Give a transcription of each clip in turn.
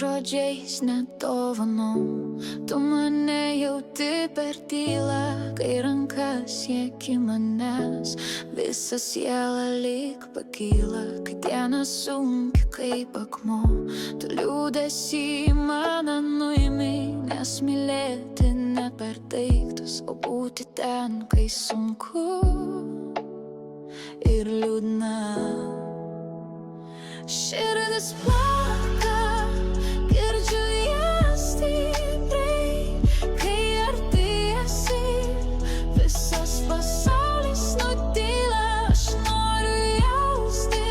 žodžiais nedovanom. Tu mane jauti per tylą, kai rankas sieki manęs. Visa siela lyg pakyla, kai diena sunki kaip akmuo. Tu liūdesį mane nuimi, nes mylėti ne per daiktus, o būti ten, kai sunku ir liūdna. Širdis plaka, girdžiu ją stipriai, kai arti esi. Visas pasaulis nutyla, aš noriu jausti,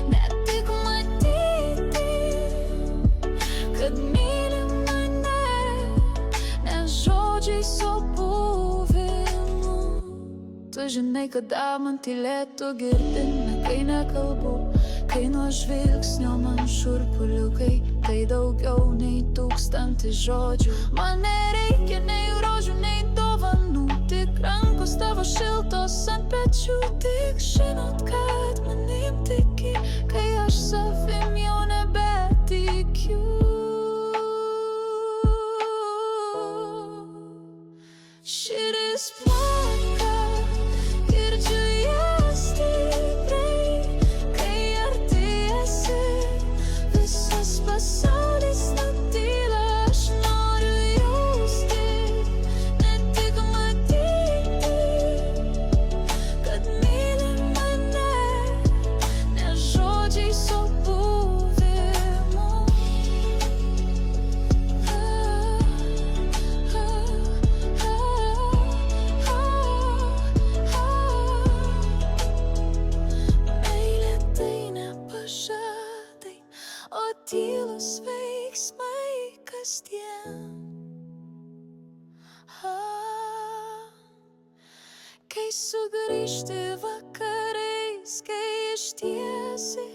ne tik matyti, kad myli mane, nes žodžiais, o buvimu. Tu žinai, kada man tylėtų girdi, ne kai nekalbu. Kai nuo žvilgsnio man šurpuliukai, tai daugiau nei 1000 žodžių. Man nereikia nei rožių, nei dovanų, tik rankos tavo šiltos ant pečių. Tik žinot, kad manim tiki, kai aš savim jau nebetikiu. Širdis plaka, girdžiu ją stipriai, pasaulis nutyla, aš noriu jausti, ne tik matyti, kad myli mane, ne žodžiais, o buvimu. Meilė tai ne pažadai, o tylus veiksmai kasdien. Kai sugrįžti vakarais, kai ištiesi